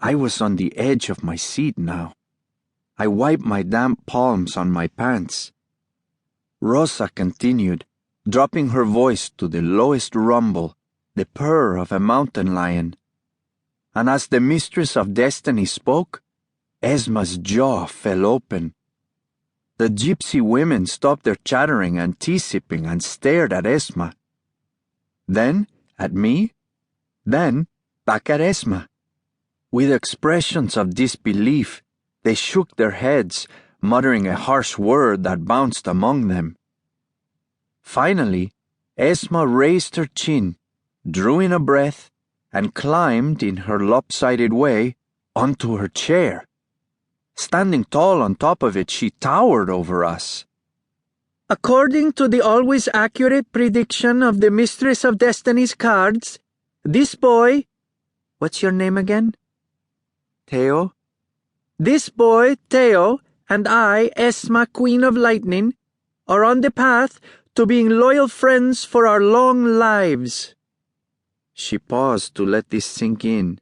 I was on the edge of my seat now. I wiped my damp palms on my pants. Rosa continued, dropping her voice to the lowest rumble, the purr of a mountain lion. And as the Mistress of Destiny spoke, Esma's jaw fell open. The gypsy women stopped their chattering and tea-sipping and stared at Esma. Then at me, then back at Esma. With expressions of disbelief, they shook their heads, muttering a harsh word that bounced among them. Finally, Esma raised her chin, drew in a breath, and climbed in her lopsided way onto her chair. Standing tall on top of it, she towered over us. According to the always accurate prediction of the Mistress of Destiny's cards, this boy— what's your name again? Teo? This boy, Teo, and I, Esma, Queen of Lightning, are on the path to being loyal friends for our long lives. She paused to let this sink in,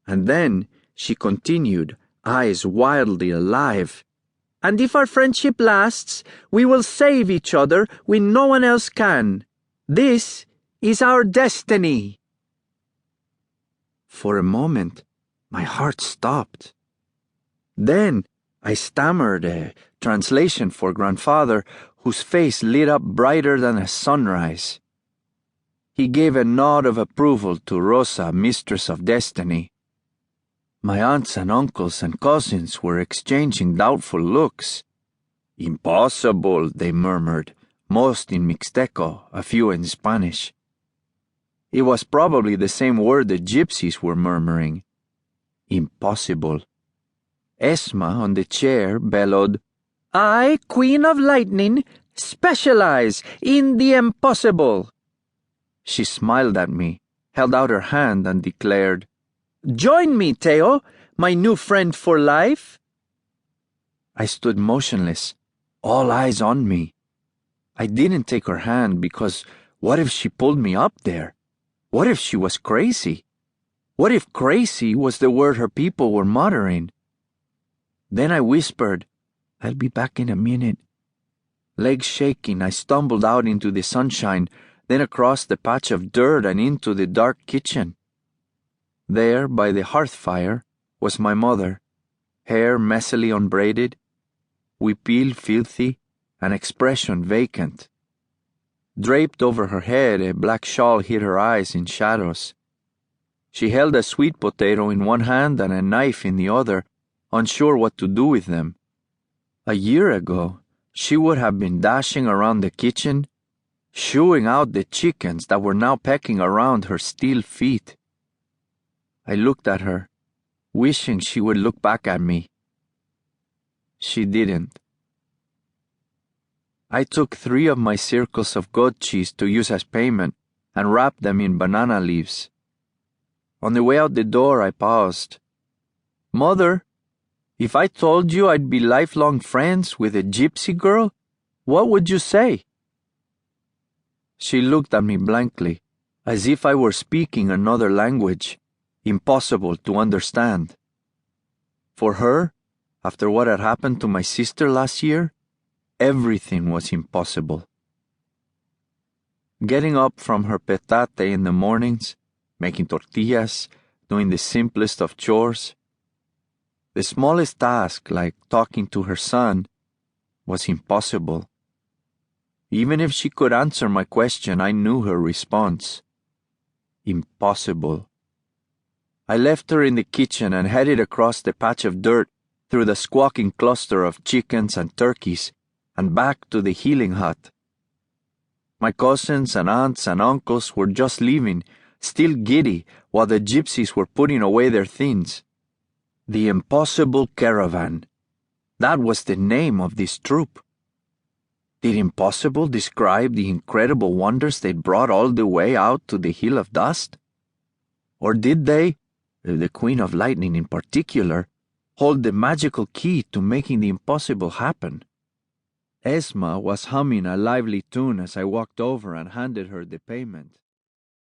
and then she continued, eyes wildly alive. And if our friendship lasts, we will save each other when no one else can. This is our destiny. For a moment, my heart stopped. Then I stammered a translation for grandfather, whose face lit up brighter than a sunrise. He gave a nod of approval to Rosa, Mistress of Destiny. My aunts and uncles and cousins were exchanging doubtful looks. Impossible, they murmured, most in Mixteco, a few in Spanish. It was probably the same word the gypsies were murmuring. Impossible. Esma, on the chair, bellowed, I, Queen of Lightning, specialize in the impossible. She smiled at me, held out her hand, and declared, Join me, Teo, my new friend for life. I stood motionless, all eyes on me. I didn't take her hand because what if she pulled me up there? What if she was crazy? What if crazy was the word her people were muttering? Then I whispered, I'll be back in a minute. Legs shaking, I stumbled out into the sunshine, then across the patch of dirt and into the dark kitchen. There, by the hearth fire, was my mother, hair messily unbraided, huipil filthy, an expression vacant. Draped over her head, a black shawl hid her eyes in shadows. She held a sweet potato in one hand and a knife in the other, unsure what to do with them. A year ago, she would have been dashing around the kitchen, shooing out the chickens that were now pecking around her steel feet. I looked at her, wishing she would look back at me. She didn't. I took 3 of my circles of goat cheese to use as payment and wrapped them in banana leaves. On the way out the door, I paused. Mother, if I told you I'd be lifelong friends with a gypsy girl, what would you say? She looked at me blankly, as if I were speaking another language, impossible to understand. For her, after what had happened to my sister last year, everything was impossible. Getting up from her petate in the mornings, making tortillas, doing the simplest of chores, the smallest task, like talking to her son, was impossible. Even if she could answer my question, I knew her response. Impossible. I left her in the kitchen and headed across the patch of dirt through the squawking cluster of chickens and turkeys and back to the healing hut. My cousins and aunts and uncles were just leaving, still giddy, while the gypsies were putting away their things. The Impossible Caravan. That was the name of this troop. Did impossible describe the incredible wonders they'd brought all the way out to the Hill of Dust? Or did they, the Queen of Lightning in particular, hold the magical key to making the impossible happen? Esma was humming a lively tune as I walked over and handed her the payment.